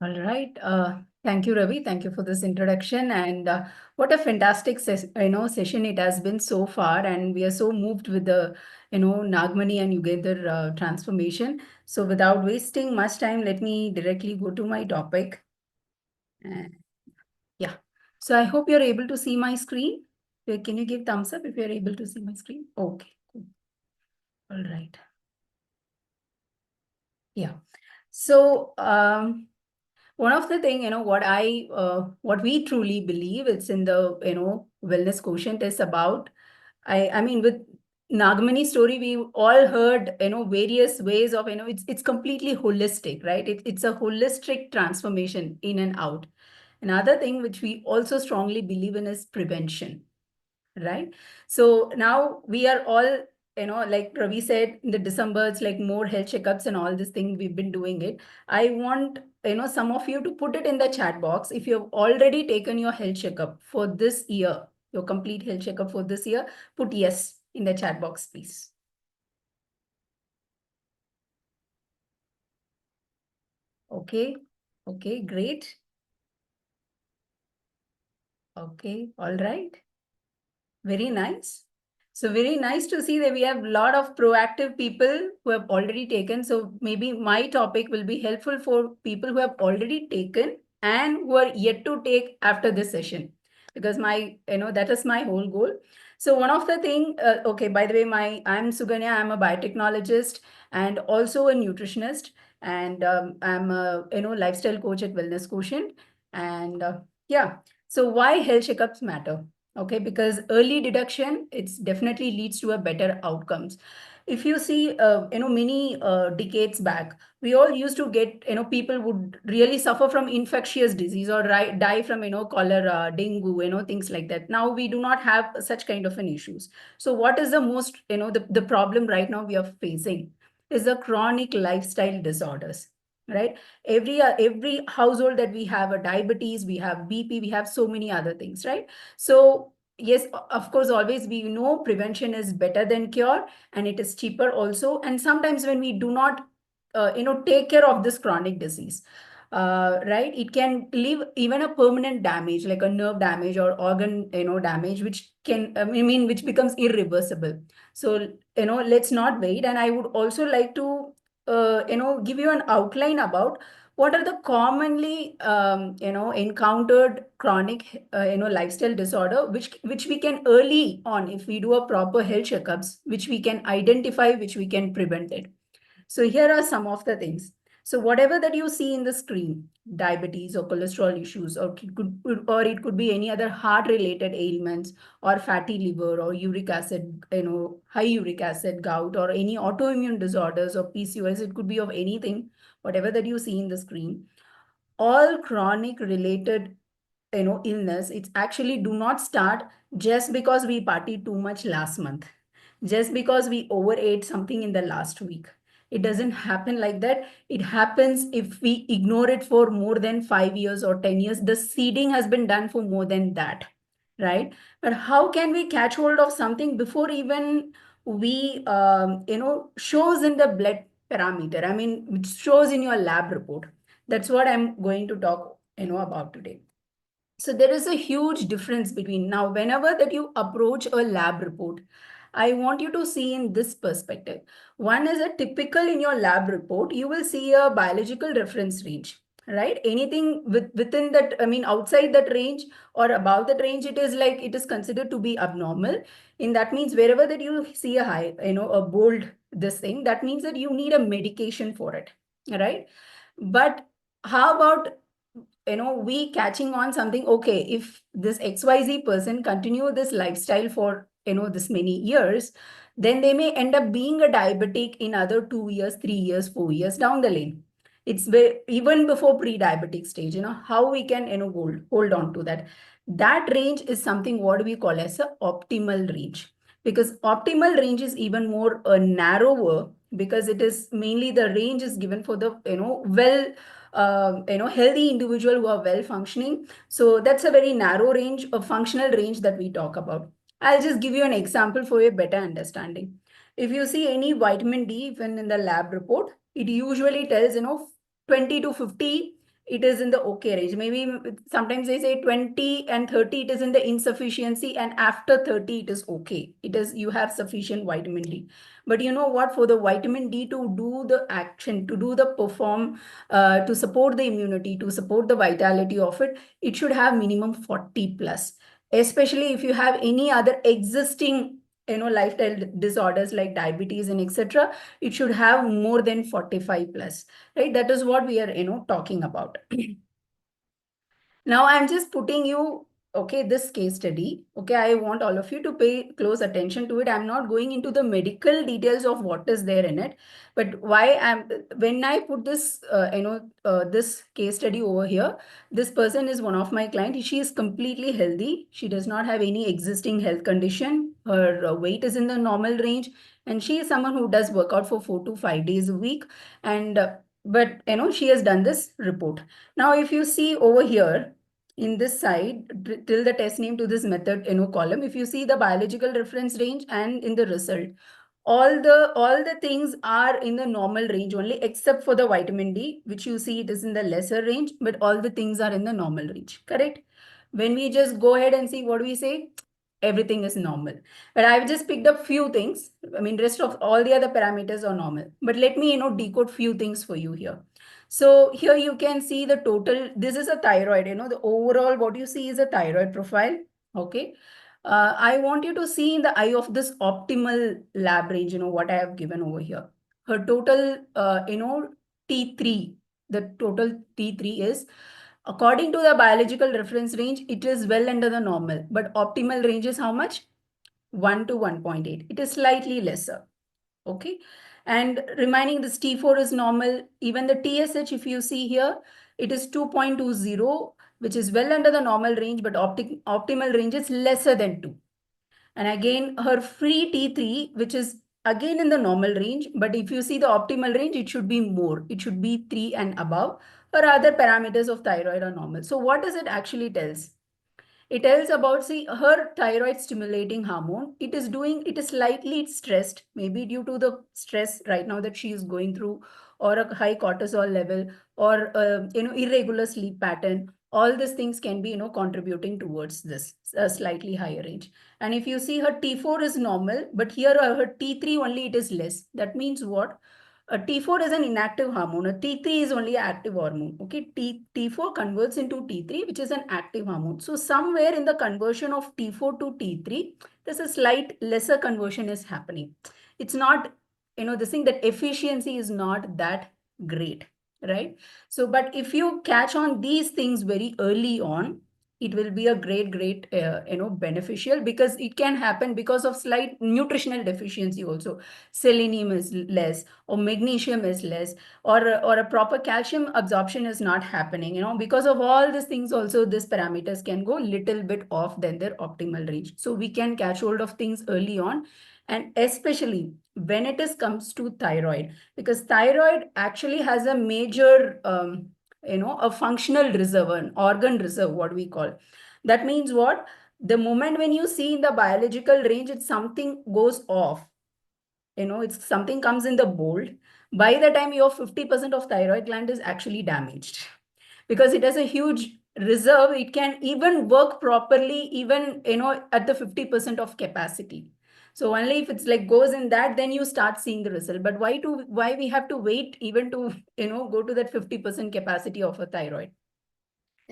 All right. Thank you, Ravi. Thank you for this introduction. And what a fantastic session it has been so far. And we are so moved with the Nagmani and Yugender transformation. So without wasting much time, let me directly go to my topic. Uh, yeah. So I hope you're able to see my screen. Can you give thumbs up if you're able to see my screen? Okay. Cool. All right. Yeah. So one of the thing, what we truly believe, it's in the, wellness quotient is about, I mean, with Nagamani story, we all heard, various ways of, it's completely holistic, right? It's a holistic transformation in and out. Another thing which we also strongly believe in is prevention, right? So now we are all, like Ravi said, in the December, it's like more health checkups and all this thing we've been doing it. I want, some of you to put it in the chat box. If you've already taken your health checkup for this year, your complete health checkup for this year, put yes in the chat box, please. Okay. Okay, great. Okay, all right. Very nice. So very nice to see that we have a lot of proactive people who have already taken. So maybe my topic will be helpful for people who have already taken and who are yet to take after this session. Because that is my whole goal. So one of the thing, okay, by the way, I'm Suganya, I'm a biotechnologist and also a nutritionist. And I'm a, lifestyle coach at Wellness Quotient. And yeah, so why health checkups matter? Okay, because early detection, it's definitely leads to a better outcomes. If you see, many decades back, we all used to get, people would really suffer from infectious disease or die from, cholera, dengue, things like that. Now we do not have such kind of an issues. So what is the most, the problem right now we are facing is the chronic lifestyle disorders, right? Every household that we have a diabetes, we have BP, we have so many other things, right? So yes, of course, always we know prevention is better than cure, and it is cheaper also. And sometimes when we do not, take care of this chronic disease, right, it can leave even a permanent damage, like a nerve damage or organ, damage, which can, I mean, which becomes irreversible. So, let's not wait. And I would also like to, give you an outline about what are the commonly encountered chronic lifestyle disorder which we can early on, if we do a proper health checkups, which we can identify, which we can prevent it. So here are some of the things. So whatever that you see in the screen, diabetes or cholesterol issues, or it could be any other heart related ailments, or fatty liver, or uric acid, high uric acid, gout, or any autoimmune disorders or PCOS, it could be of anything, whatever that you see in the screen, all chronic related, illness, it's actually do not start just because we partied too much last month, just because we overate something in the last week. It doesn't happen like that. It happens if we ignore it for more than 5 years or 10 years. The seeding has been done for more than that, right? But how can we catch hold of something before even we shows in the blood parameter, I mean, which shows in your lab report? That's what I'm going to talk, about today. So there is a huge difference between now, whenever that you approach a lab report, I want you to see in this perspective. One is a typical in your lab report, you will see a biological reference range, right? Anything within that, I mean, outside that range or above that range, it is like it is considered to be abnormal. In that means wherever that you see a high, a bold this thing, that means that you need a medication for it, right? But how about, we catching on something, okay, if this XYZ person continue this lifestyle for, this many years, then they may end up being a diabetic in other 2 years, 3 years, 4 years down the lane. It's even before pre-diabetic stage, how we can, hold on to that. That range is something what we call as a optimal range, because optimal range is even more narrower, because it is mainly the range is given for the, well, healthy individual who are well functioning. So that's a very narrow range, a functional range that we talk about. I'll just give you an example for a better understanding. If you see any vitamin D, even in the lab report, it usually tells, 20 to 50, it is in the okay range. Maybe sometimes they say 20 and 30, it is in the insufficiency, and after 30, it is okay. It is, you have sufficient vitamin D. But you know what? For the vitamin D to do the action, to do the perform, to support the immunity, to support the vitality of it, it should have minimum 40 plus. Especially if you have any other existing, lifestyle disorders like diabetes and etc., it should have more than 45 plus, right? That is what we are, talking about. Now I'm just putting you, okay, this case study. Okay, I want all of you to pay close attention to it. I'm not going into the medical details of what is there in it, but why I'm, when I put this, this case study over here, this person is one of my clients. She is completely healthy. She does not have any existing health condition. Her weight is in the normal range, and she is someone who does workout for 4 to 5 days a week. And but she has done this report. Now, if you see over here, in this side, till the test name to this method, column, if you see the biological reference range and in the result, all the things are in the normal range only, except for the vitamin D, which you see it is in the lesser range, but all the things are in the normal range, correct? When we just go ahead and see, what do we say? Everything is normal. But I've just picked up few things. I mean, rest of all the other parameters are normal. But let me, decode few things for you here. So here you can see the total. This is a thyroid, the overall what you see is a thyroid profile. Okay. I want you to see in the eye of this optimal lab range, what I have given over here. Her total, T3, the total T3 is, according to the biological reference range, it is well under the normal, but optimal range is how much? 1 to 1.8. It is slightly lesser. Okay. And remaining this T4 is normal. Even the TSH, if you see here, it is 2.20, which is well under the normal range, but optimal range is lesser than 2. And again, her free T3, which is again in the normal range, but if you see the optimal range, it should be more. It should be 3 and above. Her other parameters of thyroid are normal. So what does it actually tells? It tells about, see, her thyroid stimulating hormone. It is slightly stressed, maybe due to the stress right now that she is going through, or a high cortisol level, or, irregular sleep pattern. All these things can be, contributing towards this slightly higher range. And if you see, her T4 is normal, but here her T3 only, it is less. That means what? A T4 is an inactive hormone. A T3 is only an active hormone. Okay, T4 converts into T3, which is an active hormone. So somewhere in the conversion of T4 to T3, there's a slight lesser conversion is happening. It's not, this thing that efficiency is not that great, right? So, but if you catch on these things very early on, it will be a great, beneficial, because it can happen because of slight nutritional deficiency also. Selenium is less, or magnesium is less, or a proper calcium absorption is not happening, because of all these things also, these parameters can go little bit off than their optimal range. So we can catch hold of things early on, and especially when it is comes to thyroid, because thyroid actually has a major, a functional reserve, an organ reserve, what we call. That means what? The moment when you see in the biological range, it's something goes off, it's something comes in the bold. By the time your 50% of thyroid gland is actually damaged, because it has a huge reserve, it can even work properly, even, at the 50% of capacity. So only if it's like goes in that, then you start seeing the result. But why we have to wait even to, go to that 50% capacity of a thyroid?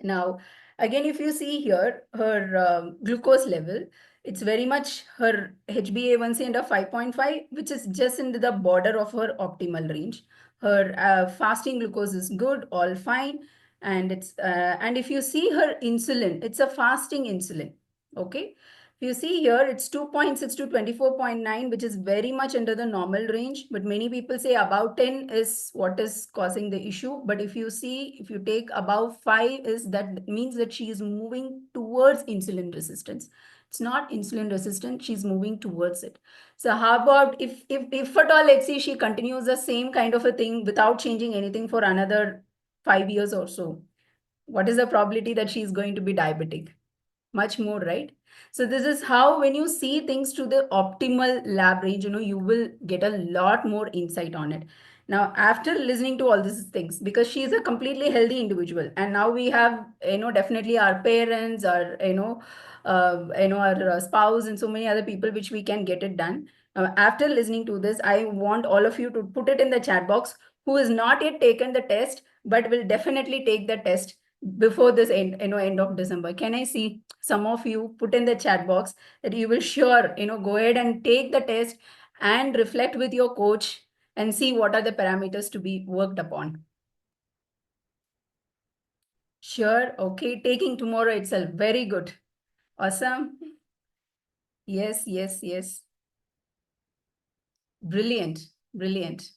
Now, again, if you see here, her glucose level, it's very much her HbA1c and a 5.5, which is just in the border of her optimal range. Her fasting glucose is good, all fine. And and if you see her insulin, it's a fasting insulin. Okay. If you see here, it's 2.6 to 24.9, which is very much under the normal range. But many people say about 10 is what is causing the issue. But if you see, if you take above 5, is that means that she is moving towards insulin resistance. It's not insulin resistant, she's moving towards it. So how about if at all, let's say she continues the same kind of a thing without changing anything for another 5 years or so, what is the probability that she's going to be diabetic? Much more, right? So this is how, when you see things to the optimal lab range, you will get a lot more insight on it. Now, after listening to all these things, because she is a completely healthy individual, and now we have, definitely our parents, our, our spouse, and so many other people which we can get it done. After listening to this, I want all of you to put it in the chat box who has not yet taken the test, but will definitely take the test before this end of December. Can I see some of you put in the chat box that you will sure, go ahead and take the test and reflect with your coach and see what are the parameters to be worked upon. Sure. Okay. Taking tomorrow itself. Very good. Awesome. Yes, yes, yes. Brilliant. Brilliant.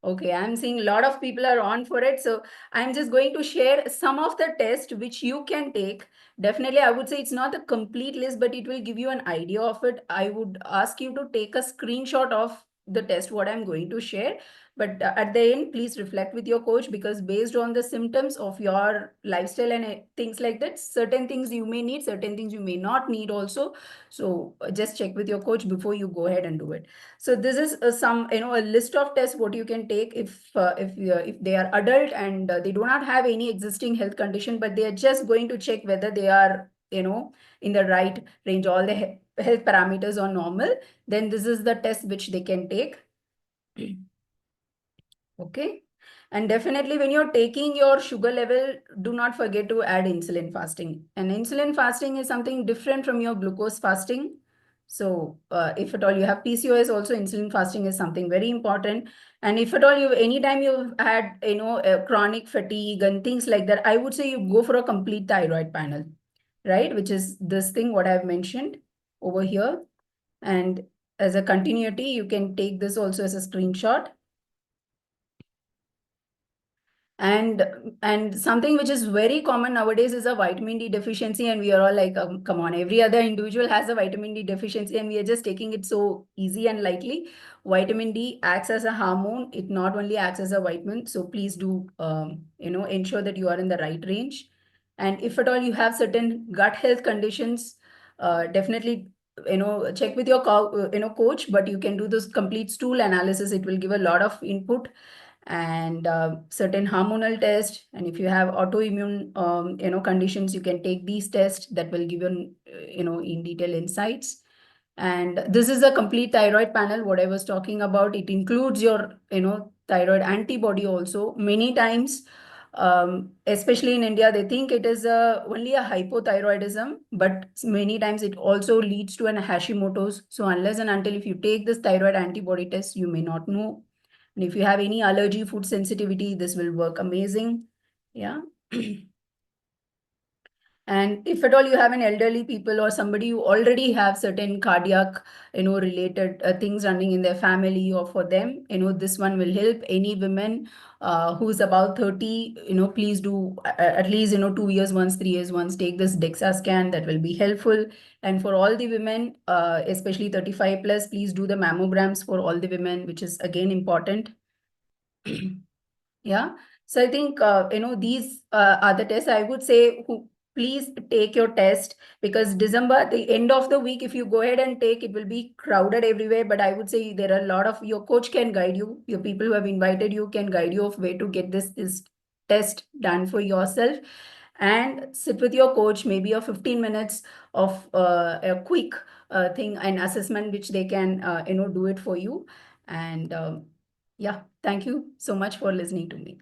Okay, I'm seeing a lot of people are on for it. So I'm just going to share some of the tests which you can take. Definitely, I would say it's not a complete list, but it will give you an idea of it. I would ask you to take a screenshot of the test, what I'm going to share. But at the end, please reflect with your coach, because based on the symptoms of your lifestyle and things like that, certain things you may need, certain things you may not need also. So just check with your coach before you go ahead and do it. So this is some, a list of tests what you can take if they are adult and they do not have any existing health condition, but they are just going to check whether they are, in the right range, all the health parameters are normal. Then this is the test which they can take. Okay. And definitely when you're taking your sugar level, do not forget to add insulin fasting. And insulin fasting is something different from your glucose fasting. So if at all you have PCOS, also insulin fasting is something very important. And if at all you, anytime you've had, chronic fatigue and things like that, I would say you go for a complete thyroid panel, right? Which is this thing, what I've mentioned over here. And as a continuity, you can take this also as a screenshot. And something which is very common nowadays is a vitamin D deficiency, and we are all like, come on, every other individual has a vitamin D deficiency, and we are just taking it so easy and lightly. Vitamin D acts as a hormone. It not only acts as a vitamin. So please do, ensure that you are in the right range. And if at all you have certain gut health conditions, definitely, check with your coach, but you can do this complete stool analysis. It will give a lot of input, and certain hormonal test. And if you have autoimmune conditions, you can take these tests that will give you in detail insights. And this is a complete thyroid panel, what I was talking about. It includes your thyroid antibody also. Many times, especially in India, they think it is only a hypothyroidism, but many times it also leads to an Hashimoto's. So unless and until if you take this thyroid antibody test, you may not know. And if you have any allergy, food sensitivity, this will work amazing. Yeah. And if at all you have an elderly people or somebody who already have certain cardiac, related things running in their family or for them, this one will help. Any women who's about 30, please do at least, 2 years once, 3 years once, take this DEXA scan. That will be helpful. And for all the women, especially 35 plus, please do the mammograms for all the women, which is again important. Yeah. So I think, these are the tests. I would say, please take your test, because December, at the end of the week, if you go ahead and take, it will be crowded everywhere. But I would say there are a lot of, your coach can guide you. Your people who have invited you can guide you of where to get this test done for yourself. And sit with your coach, maybe a 15 minutes of a quick thing and assessment, which they can, do it for you. And yeah, thank you so much for listening to me.